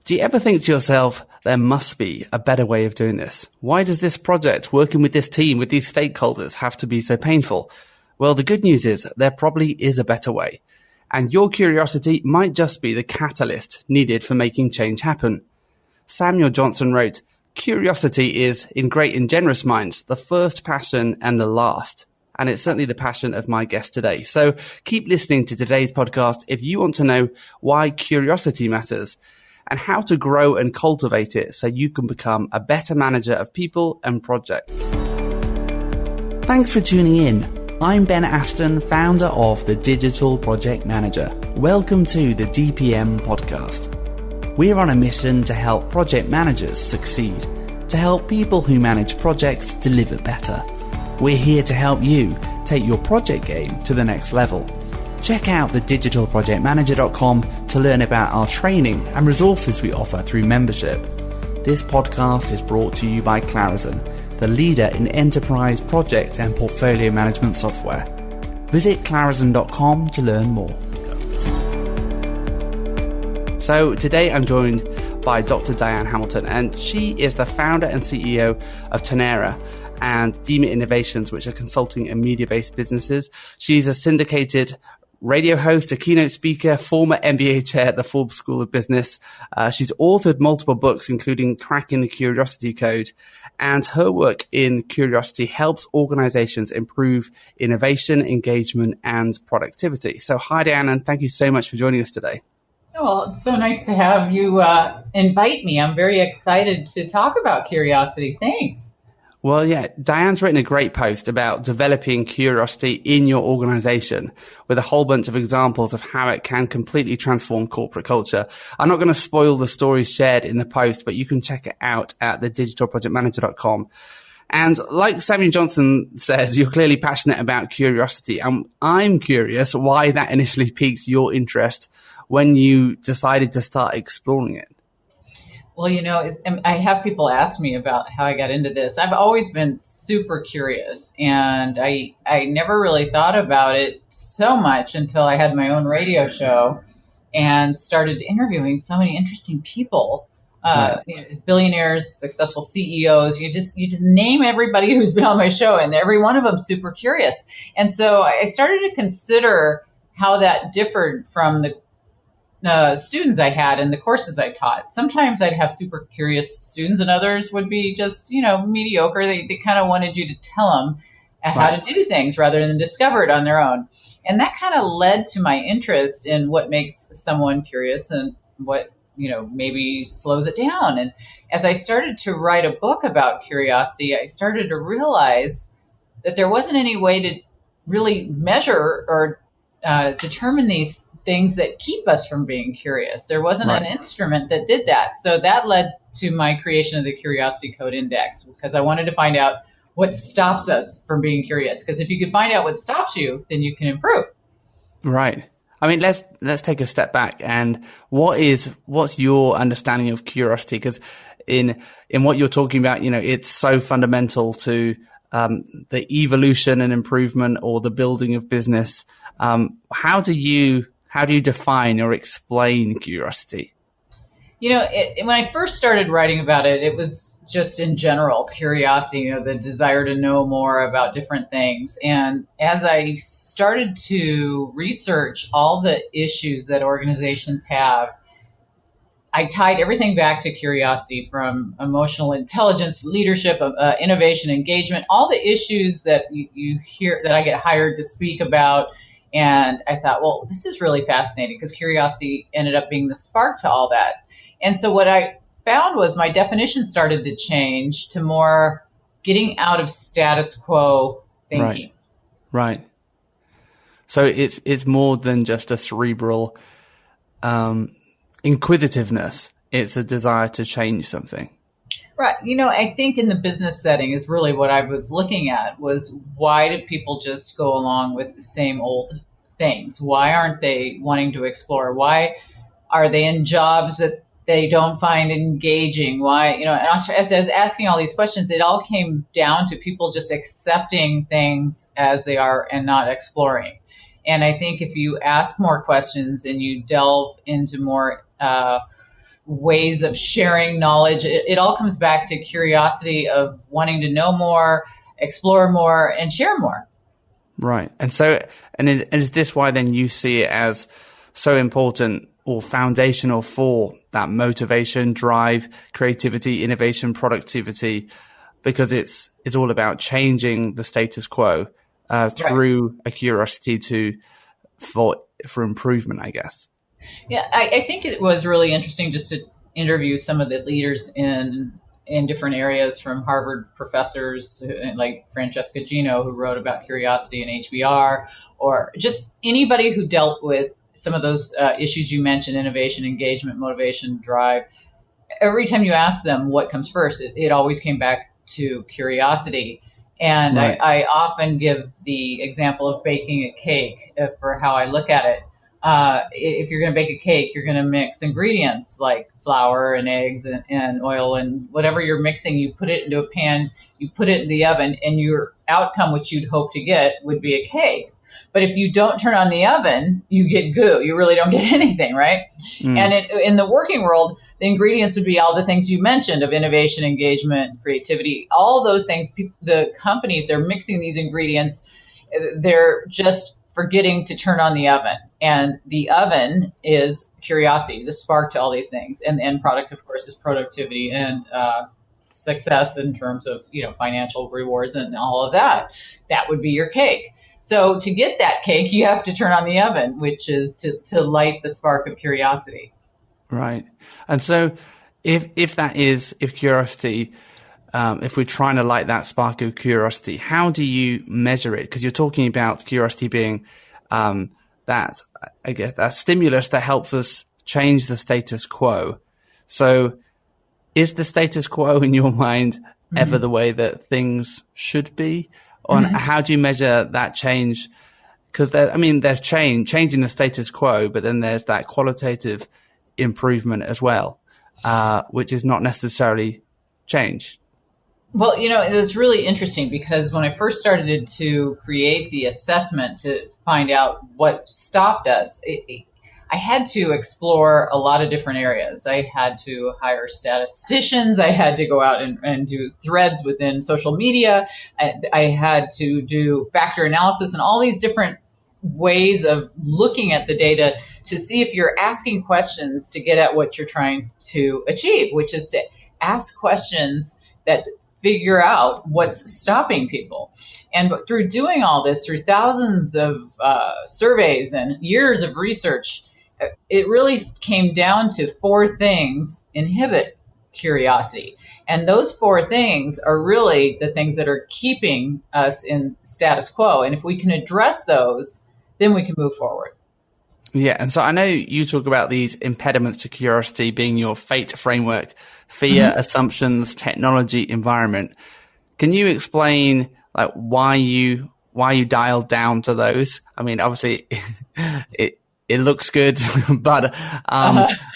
Do you ever think to yourself, there must be a better way of doing this? Why does this project, working with this team, with these stakeholders, have to be so painful? Well, the good news is there probably is a better way. And your curiosity might just be the catalyst needed for making change happen. Samuel Johnson wrote, "Curiosity is, in great and generous minds, the first passion and the last." And it's certainly the passion of my guest today. So keep listening to today's podcast if you want to know why curiosity matters and how to grow and cultivate it so you can become a better manager of people and projects. Thanks for tuning in. I'm Ben Ashton, founder of The Digital Project Manager. Welcome to the DPM podcast. We're on a mission to help project managers succeed, to help people who manage projects deliver better. We're here to help you take your project game to the next level. Check out thedigitalprojectmanager.com to learn about our training and resources we offer through membership. This podcast is brought to you by Clarizen, the leader in enterprise project and portfolio management software. Visit clarizen.com to learn more. So today I'm joined by Dr. Diane Hamilton, and she is the founder and CEO of Tonerra and DIMA Innovations, which are consulting and media-based businesses. She's a syndicated radio host, a keynote speaker, former MBA chair at the Forbes School of Business. She's authored multiple books, including Cracking the Curiosity Code, and her work in curiosity helps organizations improve innovation, engagement, and productivity. So hi, Diane, and thank you so much for joining us today. Well, it's so nice to have you invite me. I'm very excited to talk about curiosity. Thanks. Well, yeah, Diane's written a great post about developing curiosity in your organization with a whole bunch of examples of how it can completely transform corporate culture. I'm not going to spoil the stories shared in the post, but you can check it out at thedigitalprojectmanager.com. And like Samuel Johnson says, you're clearly passionate about curiosity. And I'm curious why that initially piqued your interest when you decided to start exploring it. Well, I have people ask me about how I got into this. I've always been super curious, and I never really thought about it so much until I had my own radio show and started interviewing so many interesting people, billionaires, successful CEOs. You just name everybody who's been on my show, and every one of them super curious. And so I started to consider how that differed from the students I had and the courses I taught. Sometimes I'd have super curious students, and others would be just, mediocre. They kind of wanted you to tell them how to do things rather than discover it on their own. And that kind of led to my interest in what makes someone curious and what, maybe slows it down. And as I started to write a book about curiosity, I started to realize that there wasn't any way to really measure or determine these things that keep us from being curious. There wasn't an instrument that did that. So that led to my creation of the Curiosity Code Index, because I wanted to find out what stops us from being curious. Because if you can find out what stops you, then you can improve. Right. I mean, let's take a step back. And what's your understanding of curiosity? Because in what you're talking about, it's so fundamental to the evolution and improvement or the building of business. How do you define or explain curiosity? When I first started writing about it, it was just in general curiosity, the desire to know more about different things. And as I started to research all the issues that organizations have, I tied everything back to curiosity, from emotional intelligence, leadership, innovation, engagement, all the issues that you hear that I get hired to speak about. And I thought, well, this is really fascinating, because curiosity ended up being the spark to all that. And so what I found was my definition started to change to more getting out of status quo thinking. Right. So it's more than just a cerebral inquisitiveness. It's a desire to change something. Right. I think in the business setting is really what I was looking at, was why do people just go along with the same old things? Why aren't they wanting to explore? Why are they in jobs that they don't find engaging? Why, and as I was asking all these questions, it all came down to people just accepting things as they are and not exploring. And I think if you ask more questions and you delve into more ways of sharing knowledge. It all comes back to curiosity of wanting to know more, explore more, and share more. Right. And so, and is this why then you see it as so important or foundational for that motivation, drive, creativity, innovation, productivity, because it's all about changing the status quo through a curiosity for improvement, I guess. Yeah, I think it was really interesting just to interview some of the leaders in different areas, from Harvard professors like Francesca Gino, who wrote about curiosity and HBR, or just anybody who dealt with some of those issues you mentioned: innovation, engagement, motivation, drive. Every time you ask them what comes first, it always came back to curiosity. And right. I often give the example of baking a cake for how I look at it. If you're going to bake a cake, you're going to mix ingredients like flour and eggs and oil and whatever you're mixing. You put it into a pan, you put it in the oven, and your outcome, which you'd hope to get, would be a cake. But if you don't turn on the oven, you get goo. You really don't get anything, right? And in the working world, the ingredients would be all the things you mentioned of innovation, engagement, creativity, all those things. The companies, they're mixing these ingredients. They're just forgetting to turn on the oven. And the oven is curiosity, the spark to all these things. And the end product, of course, is productivity and success in terms of, financial rewards and all of that. That would be your cake. So to get that cake, you have to turn on the oven, which is to light the spark of curiosity. Right. And so if curiosity, if we're trying to light that spark of curiosity, how do you measure it? Because you're talking about curiosity being that stimulus that helps us change the status quo. So is the status quo in your mind ever the way that things should be? On how do you measure that change? Because there's changing the status quo, but then there's that qualitative improvement as well, which is not necessarily change. Well, it was really interesting because when I first started to create the assessment to find out what stopped us, I had to explore a lot of different areas. I had to hire statisticians. I had to go out and do threads within social media. I had to do factor analysis and all these different ways of looking at the data to see if you're asking questions to get at what you're trying to achieve, which is to ask questions that figure out what's stopping people. And through doing all this, through thousands of surveys and years of research, it really came down to 4 things inhibit curiosity. And those 4 things are really the things that are keeping us in status quo. And if we can address those, then we can move forward. Yeah. And so I know you talk about these impediments to curiosity being your FATE framework: fear, assumptions, technology, environment. Can you explain why you dialed down to those? I mean, obviously it looks good, but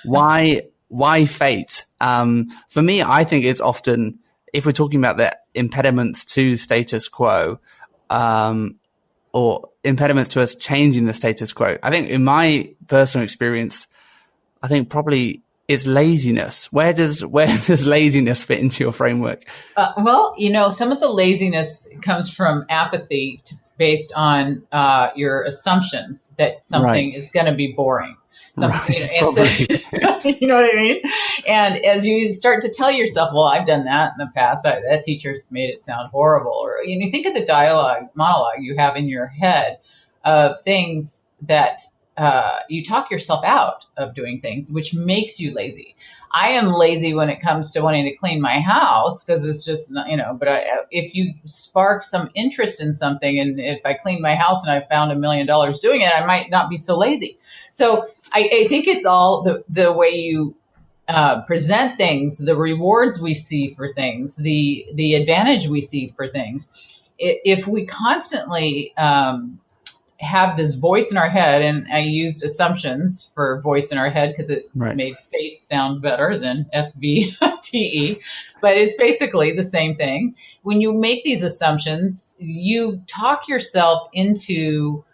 why FATE? For me, I think it's often, if we're talking about the impediments to status quo, or impediments to us changing the status quo, I think in my personal experience, I think probably it's laziness. Where does laziness fit into your framework? Well, some of the laziness comes from apathy based on your assumptions that something is going to be boring. You know what I mean? And as you start to tell yourself, well, I've done that in the past, that teacher's made it sound horrible. Or you think of the monologue you have in your head of things that you talk yourself out of doing things, which makes you lazy. I am lazy when it comes to wanting to clean my house because it's just, but if you spark some interest in something, and if I clean my house and I found $1 million doing it, I might not be so lazy. So I think it's all the way you present things, the rewards we see for things, the advantage we see for things. If we constantly have this voice in our head, and I used assumptions for voice in our head because it made fate sound better than FVTE, but it's basically the same thing. When you make these assumptions, you talk yourself into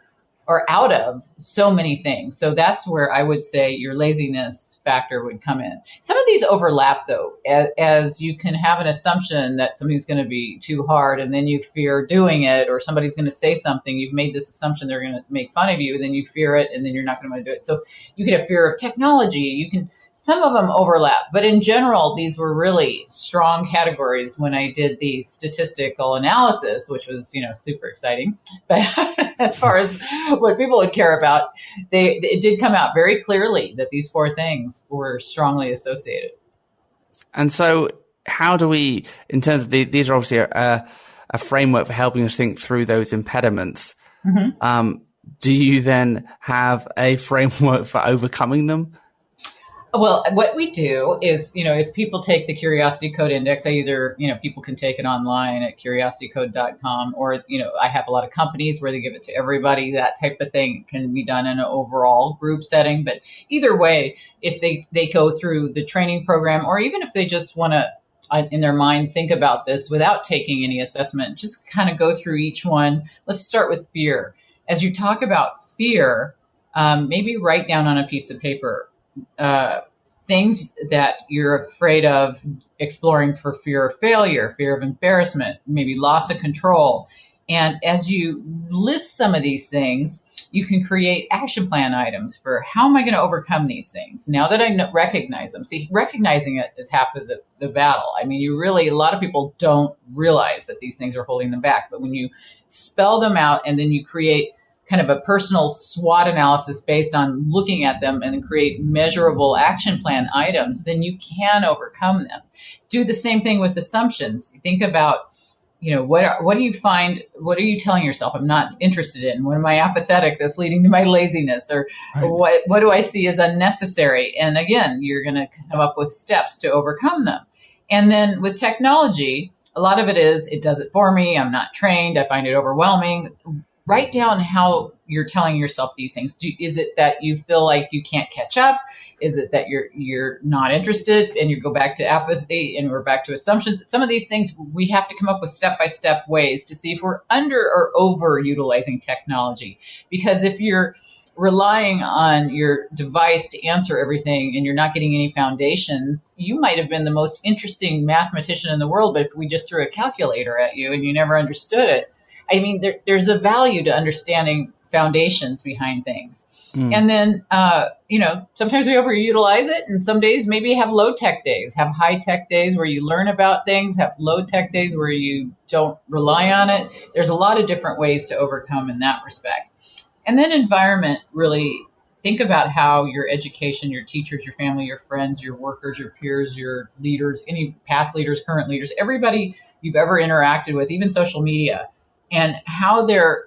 or out of so many things. So that's where I would say your laziness factor would come in. Some of these overlap, though, as you can have an assumption that something's going to be too hard, and then you fear doing it, or somebody's going to say something. You've made this assumption they're going to make fun of you, and then you fear it, and then you're not going to want to do it. So you can have fear of technology. Some of them overlap, but in general, these were really strong categories when I did the statistical analysis, which was, super exciting. But as far as what people would care about, it did come out very clearly that these 4 things were strongly associated. And so how do we, in terms of these are obviously a framework for helping us think through those impediments. Mm-hmm. Do you then have a framework for overcoming them? Well, what we do is, if people take the Curiosity Code Index, people can take it online at curiositycode.com, or, I have a lot of companies where they give it to everybody. That type of thing can be done in an overall group setting. But either way, if they go through the training program, or even if they just want to, in their mind, think about this without taking any assessment, just kind of go through each one. Let's start with fear. As you talk about fear, maybe write down on a piece of paper things that you're afraid of exploring for fear of failure, fear of embarrassment, maybe loss of control. And as you list some of these things, you can create action plan items for how am I going to overcome these things now that I recognize them. See, recognizing it is half of the battle. I mean, a lot of people don't realize that these things are holding them back. But when you spell them out and then you create kind of a personal SWOT analysis based on looking at them and then create measurable action plan items, then you can overcome them. Do the same thing with assumptions. Think about, what do you find, what are you telling yourself I'm not interested in? What am I apathetic that's leading to my laziness? Or right. What do I see as unnecessary? And again, you're going to come up with steps to overcome them. And then with technology, a lot of it is, it does it for me. I'm not trained. I find it overwhelming. Write down how you're telling yourself these things. Is it that you feel like you can't catch up? Is it that you're not interested and you go back to apathy and we're back to assumptions? Some of these things we have to come up with step-by-step ways to see if we're under or over utilizing technology. Because if you're relying on your device to answer everything and you're not getting any foundations, you might have been the most interesting mathematician in the world, but if we just threw a calculator at you and you never understood it, I mean, there's a value to understanding foundations behind things. And then, sometimes we overutilize it, and some days maybe have low-tech days, have high-tech days where you learn about things, have low-tech days where you don't rely on it. There's a lot of different ways to overcome in that respect. And then environment, really think about how your education, your teachers, your family, your friends, your workers, your peers, your leaders, any past leaders, current leaders, everybody you've ever interacted with, even social media, and how they're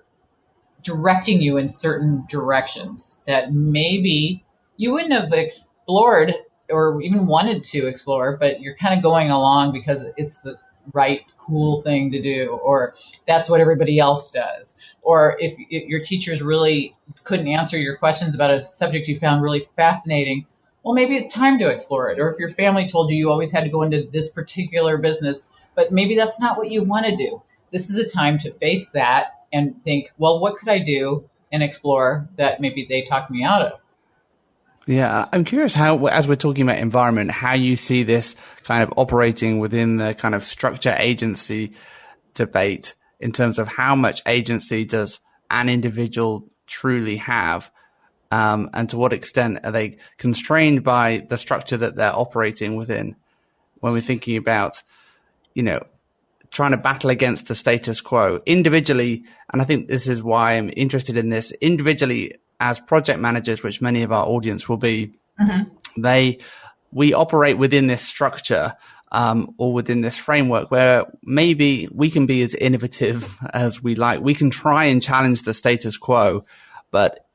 directing you in certain directions that maybe you wouldn't have explored or even wanted to explore, but you're kind of going along because it's the right, cool thing to do, or that's what everybody else does. Or if your teachers really couldn't answer your questions about a subject you found really fascinating, well, maybe it's time to explore it. Or if your family told you always had to go into this particular business, but maybe that's not what you want to do. This is a time to face that and think, well, what could I do and explore that maybe they talked me out of? Yeah, I'm curious how, as we're talking about environment, how you see this kind of operating within the kind of structure agency debate in terms of how much agency does an individual truly have, and to what extent are they constrained by the structure that they're operating within when we're thinking about, trying to battle against the status quo individually. And I think this is why I'm interested in this individually as project managers, which many of our audience will be. Mm-hmm. We operate within this structure, or within this framework where maybe we can be as innovative as we like. We can try and challenge the status quo, but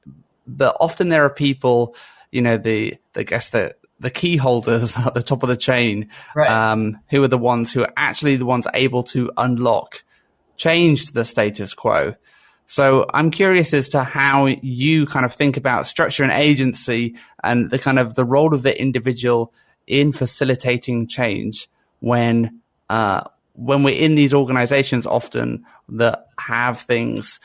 often there are people, the key holders at the top of the chain, right, who are the ones who are actually the ones able to unlock change the status quo. So I'm curious as to how you kind of think about structure and agency and the kind of the role of the individual in facilitating change when we're in these organizations often that have things,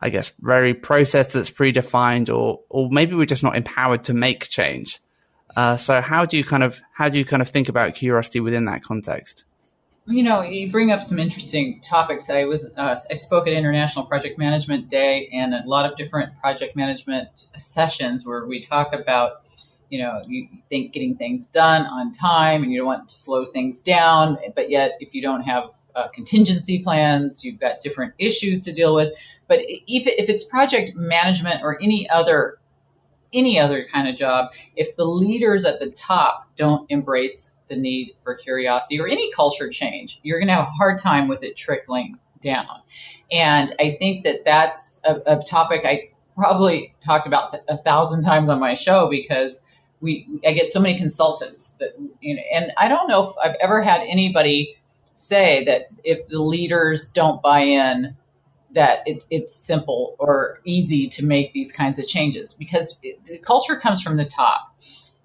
I guess, very processed that's predefined, or maybe we're just not empowered to make change. So how do you kind of think about curiosity within that context? You bring up some interesting topics. I spoke at International Project Management Day and a lot of different project management sessions where we talk about, you think getting things done on time and you don't want to slow things down, but yet if you don't have contingency plans, you've got different issues to deal with. But if it's project management or any other kind of job, if the leaders at the top don't embrace the need for curiosity or any culture change, you're going to have a hard time with it trickling down. And I think that that's a topic I probably talked about 1,000 times on my show because I get so many consultants that, and I don't know if I've ever had anybody say that if the leaders don't buy in, that it's simple or easy to make these kinds of changes because the culture comes from the top.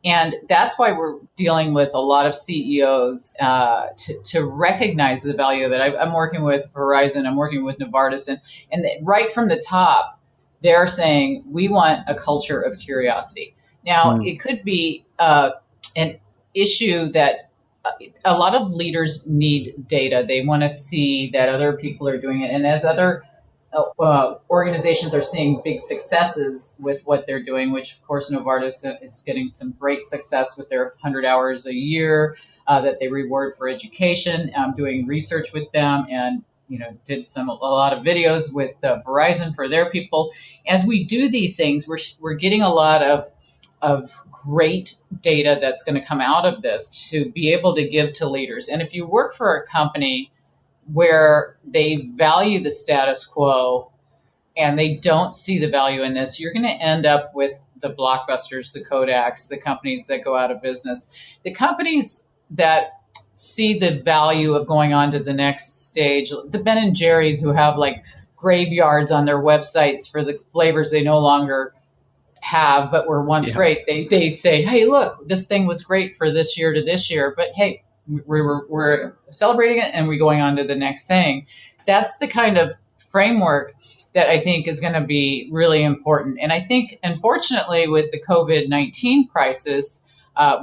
And that's why we're dealing with a lot of CEOs to recognize the value of it. I'm working with Verizon, I'm working with Novartis, and right from the top, they're saying, we want a culture of curiosity. Now, it could be an issue that a lot of leaders need data. They want to see that other people are doing it. And as other organizations are seeing big successes with what they're doing, which of course Novartis is getting some great success with their 100 hours a year that they reward for education. I'm doing research with them and did a lot of videos with Verizon for their people. As we do these things, we're getting a lot of great data that's going to come out of this to be able to give to leaders. And if you work for a company where they value the status quo and they don't see the value in this, you're going to end up with the Blockbusters, the Kodaks, the companies that go out of business. The companies that see the value of going on to the next stage, the Ben and Jerry's who have like graveyards on their websites for the flavors they no longer have but were once great. They say, hey, look, this thing was great for this year to this year, but hey, we're celebrating it and we're going on to the next thing. That's the kind of framework that I think is going to be really important. And I think, unfortunately, with the COVID-19 crisis,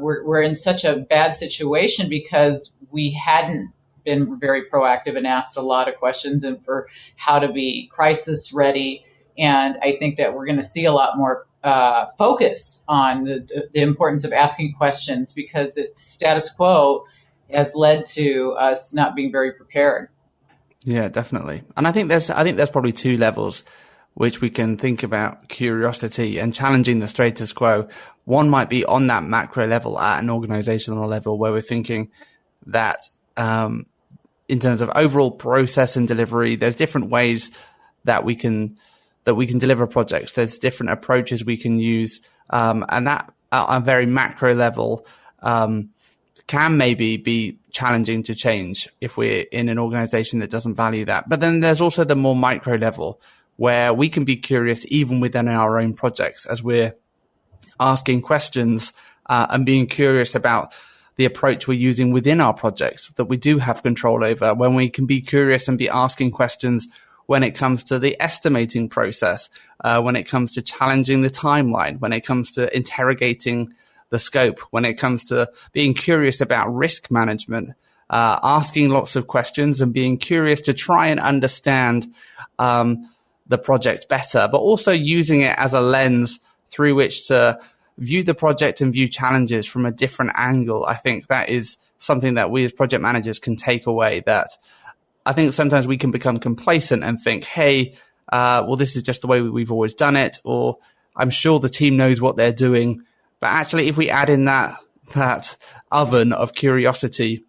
we're in such a bad situation because we hadn't been very proactive and asked a lot of questions and for how to be crisis ready. And I think that we're going to see a lot more focus on the importance of asking questions because the status quo has led to us not being very prepared. Yeah, definitely. And I think there's probably two levels which we can think about curiosity and challenging the status quo. One might be on that macro level at an organizational level where we're thinking that in terms of overall process and delivery, there's different ways that we can deliver projects. There's different approaches we can use. And that at a very macro level, can maybe be challenging to change if we're in an organization that doesn't value that. But then there's also the more micro level where we can be curious even within our own projects as we're asking questions and being curious about the approach we're using within our projects that we do have control over, when we can be curious and be asking questions when it comes to the estimating process, when it comes to challenging the timeline, when it comes to interrogating the scope, when it comes to being curious about risk management, asking lots of questions and being curious to try and understand the project better, but also using it as a lens through which to view the project and view challenges from a different angle. I think that is something that we as project managers can take away, that I think sometimes we can become complacent and think, hey, well, this is just the way we've always done it, or I'm sure the team knows what they're doing. But actually, if we add in that oven of curiosity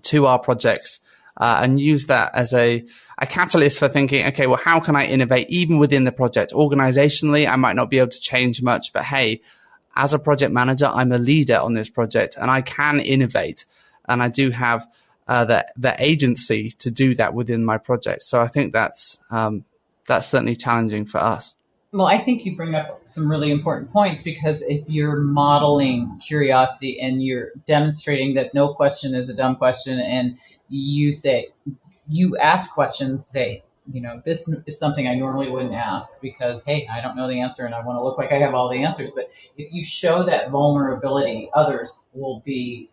to our projects and use that as a catalyst for thinking, okay, well, how can I innovate even within the project? Organizationally, I might not be able to change much, but hey, as a project manager, I'm a leader on this project and I can innovate. And I do have the agency to do that within my project. So I think that's certainly challenging for us. Well, I think you bring up some really important points because if you're modeling curiosity and you're demonstrating that no question is a dumb question and you ask questions, say, this is something I normally wouldn't ask because, hey, I don't know the answer and I want to look like I have all the answers. But if you show that vulnerability, others will be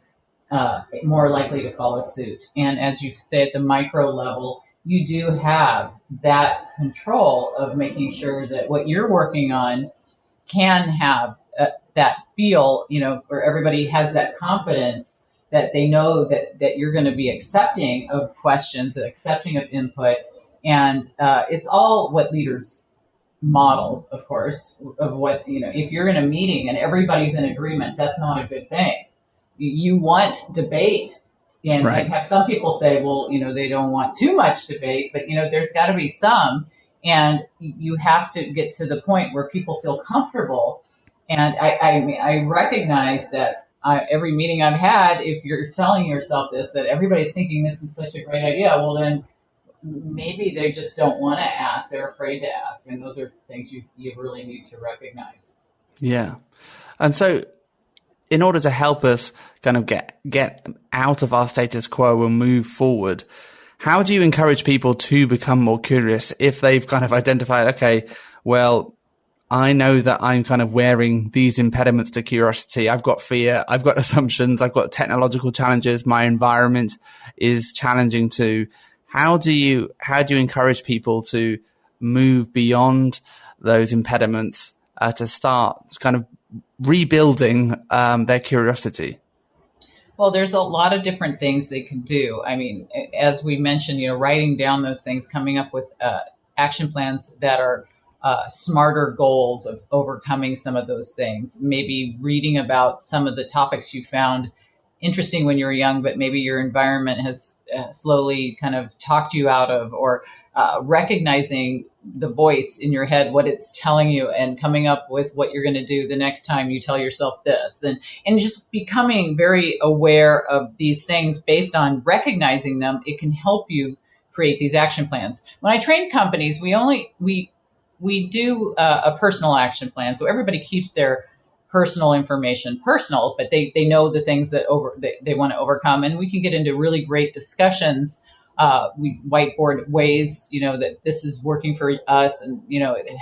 more likely to follow suit. And as you say, at the micro level, you do have that control of making sure that what you're working on can have that feel, where everybody has that confidence that they know that you're going to be accepting of questions, accepting of input. And it's all what leaders model, of course, of what, if you're in a meeting and everybody's in agreement, that's not a good thing. You want debate. And right. I have some people say, well, they don't want too much debate, but, there's got to be some. And you have to get to the point where people feel comfortable. And I recognize that every meeting I've had, if you're telling yourself this, that everybody's thinking this is such a great idea, well, then maybe they just don't want to ask. They're afraid to ask. And those are things you really need to recognize. Yeah. And so in order to help us kind of get out of our status quo and move forward, how do you encourage people to become more curious if they've kind of identified, okay, well, I know that I'm kind of wearing these impediments to curiosity. I've got fear. I've got assumptions. I've got technological challenges. My environment is challenging too. How do you encourage people to move beyond those impediments to start kind of rebuilding their curiosity? Well, there's a lot of different things they can do. I mean, as we mentioned, writing down those things, coming up with action plans that are smarter goals of overcoming some of those things, maybe reading about some of the topics you found interesting when you were young, but maybe your environment has slowly kind of talked you out of, or recognizing the voice in your head, what it's telling you, and coming up with what you're going to do the next time you tell yourself this, and just becoming very aware of these things based on recognizing them. It can help you create these action plans. When I train companies, we do a personal action plan. So everybody keeps their personal information personal, but they know the things that they want to overcome. And we can get into really great discussions. We whiteboard ways, that this is working for us and,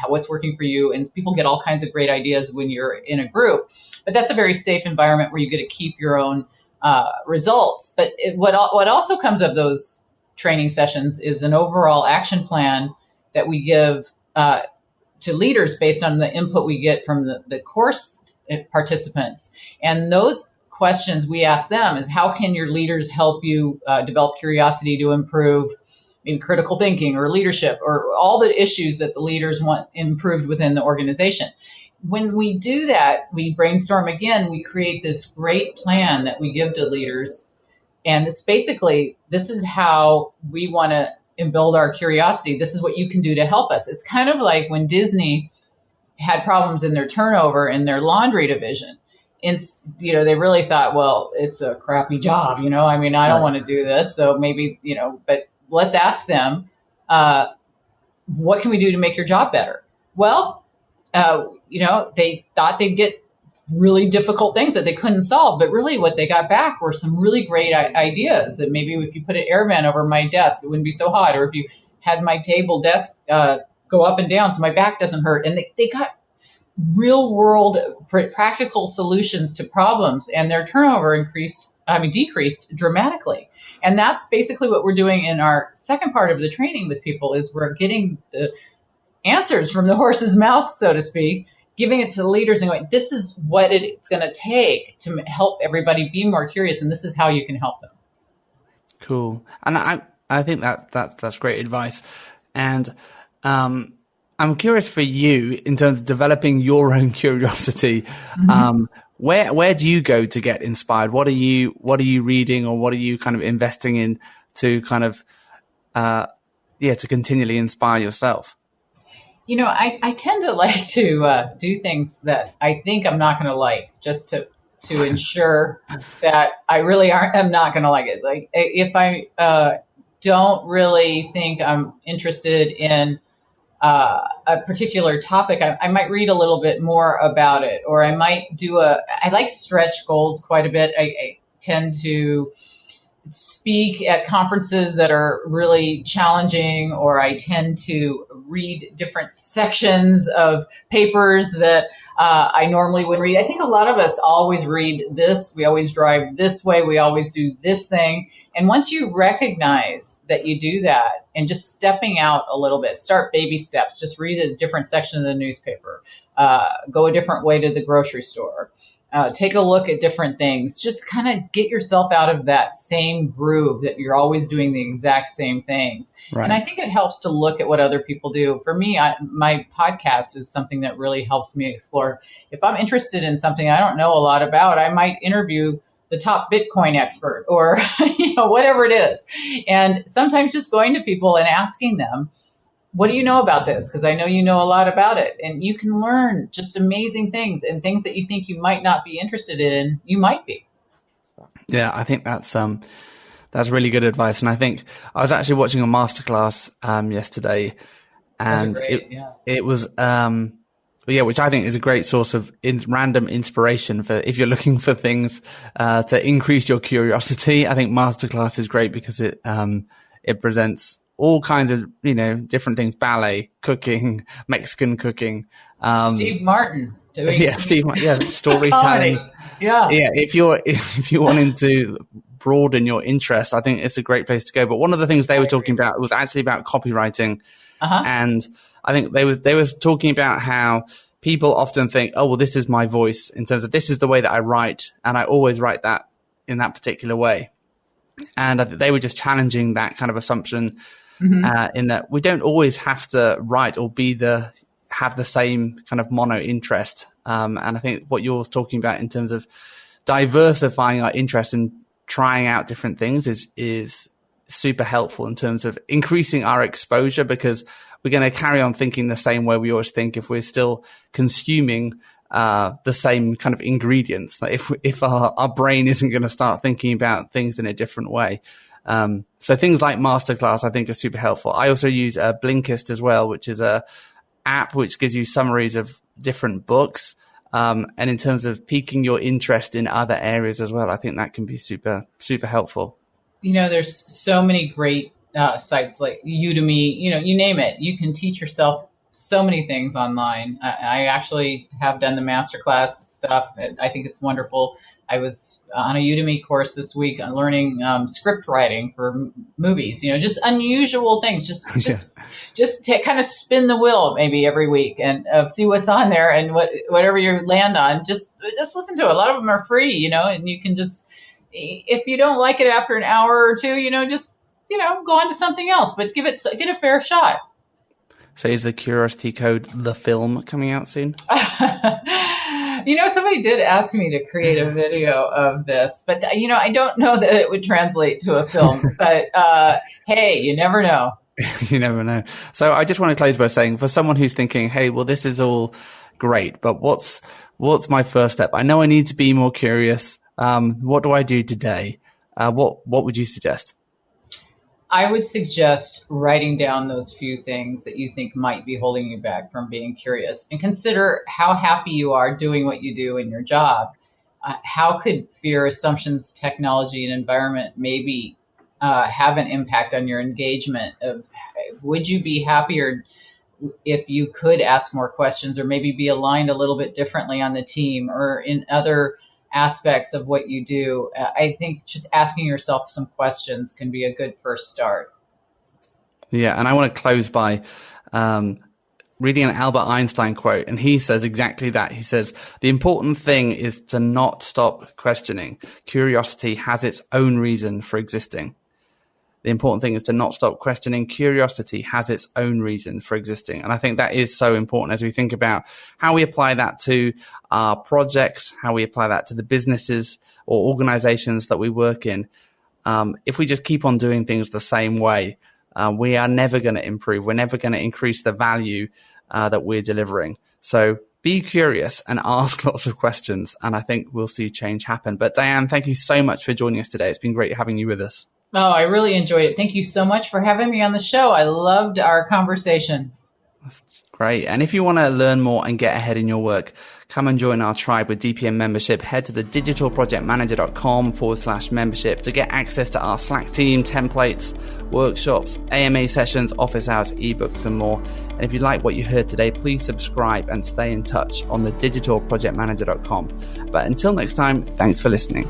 what's working for you. And people get all kinds of great ideas when you're in a group. But that's a very safe environment where you get to keep your own results. But what also comes of those training sessions is an overall action plan that we give to leaders based on the input we get from the course participants. And those questions we ask them is, how can your leaders help you develop curiosity to improve in critical thinking or leadership, or all the issues that the leaders want improved within the organization. When we do that, we brainstorm again, we create this great plan that we give to leaders. And it's basically, this is how we want to build our curiosity. This is what you can do to help us. It's kind of like when Disney had problems in their turnover in their laundry division. And, they really thought, well, it's a crappy job, I don't want to do this. So maybe, but let's ask them, what can we do to make your job better? Well, they thought they'd get really difficult things that they couldn't solve, but really what they got back were some really great ideas, that maybe if you put an air vent over my desk, it wouldn't be so hot, or if you had my table desk go up and down so my back doesn't hurt. And they got real world practical solutions to problems, and their turnover decreased dramatically. And that's basically what we're doing in our second part of the training with people, is we're getting the answers from the horse's mouth, so to speak, giving it to the leaders and going, this is what it's going to take to help everybody be more curious, and this is how you can help them. Cool. And I think that's great advice. And I'm curious for you, in terms of developing your own curiosity, mm-hmm. Where do you go to get inspired? What are you reading, or what are you kind of investing in to kind of to continually inspire yourself? I tend to like to do things that I think I'm not going to like, just to ensure that I really am not going to like it. Like, if I don't really think I'm interested in a particular topic, I might read a little bit more about it, or I might I like stretch goals quite a bit. I tend to speak at conferences that are really challenging, or I tend to read different sections of papers that I normally wouldn't read. I think a lot of us always read this. We always drive this way. We always do this thing. And once you recognize that you do that, and just stepping out a little bit, start baby steps, just read a different section of the newspaper, go a different way to the grocery store, take a look at different things, just kind of get yourself out of that same groove that you're always doing the exact same things. Right. And I think it helps to look at what other people do. For me, my podcast is something that really helps me explore. If I'm interested in something I don't know a lot about, I might interview the top Bitcoin expert, or whatever it is. And sometimes just going to people and asking them, what do you know about this? Because I know you know a lot about it. And you can learn just amazing things, and things that you think you might not be interested in, you might be. Yeah, I think that's really good advice. And I think I was actually watching a masterclass yesterday, and it was which I think is a great source of random inspiration for if you're looking for things to increase your curiosity. I think masterclass is great because it presents all kinds of, different things: ballet, cooking, Mexican cooking. Steve Martin doing storytelling. Yeah. If you're wanting to broaden your interests, I think it's a great place to go. But one of the things they were talking about was actually about copywriting. And I think they was talking about how people often think, oh, well, this is my voice, in terms of this is the way that I write, and I always write that in that particular way. And I think they were just challenging that kind of assumption, in that we don't always have to write or have the same kind of mono interest. And I think what you're talking about in terms of diversifying our interest and trying out different things is super helpful in terms of increasing our exposure, because we're going to carry on thinking the same way we always think if we're still consuming the same kind of ingredients. Like if our brain isn't going to start thinking about things in a different way. So things like Masterclass, I think, are super helpful. I also use Blinkist as well, which is a app which gives you summaries of different books. And in terms of piquing your interest in other areas as well, I think that can be super, super helpful. There's so many great sites like Udemy, you name it. You can teach yourself so many things online. I actually have done the masterclass stuff. I think it's wonderful. I was on a Udemy course this week on learning script writing for movies, just unusual things, just to kind of spin the wheel maybe every week and see what's on there, and whatever you land on, just listen to it. A lot of them are free, and you can just, if you don't like it after an hour or two, just go on to something else, but get a fair shot. So is the Curiosity Code, the film, coming out soon? Somebody did ask me to create a video of this, but I don't know that it would translate to a film. But hey, you never know. You never know. So I just want to close by saying, for someone who's thinking, hey, well, this is all great, but what's my first step? I know I need to be more curious. What do I do today? What would you suggest? I would suggest writing down those few things that you think might be holding you back from being curious, and consider how happy you are doing what you do in your job. How could fear, assumptions, technology, and environment maybe have an impact on your engagement? Would you be happier if you could ask more questions, or maybe be aligned a little bit differently on the team or in other aspects of what you do? I think just asking yourself some questions can be a good first start. Yeah, and I want to close by reading an Albert Einstein quote, and he says exactly that. He says, the important thing is to not stop questioning. Curiosity has its own reason for existing. The important thing is to not stop questioning. Curiosity has its own reason for existing. And I think that is so important as we think about how we apply that to our projects, how we apply that to the businesses or organizations that we work in. If we just keep on doing things the same way, we are never going to improve. We're never going to increase the value that we're delivering. So be curious and ask lots of questions, and I think we'll see change happen. But Diane, thank you so much for joining us today. It's been great having you with us. Oh, I really enjoyed it. Thank you so much for having me on the show. I loved our conversation. Great. And if you want to learn more and get ahead in your work, come and join our tribe with DPM membership. Head to the digitalprojectmanager.com/membership to get access to our Slack team, templates, workshops, AMA sessions, office hours, ebooks, and more. And if you like what you heard today, please subscribe and stay in touch on the digitalprojectmanager.com. But until next time, thanks for listening.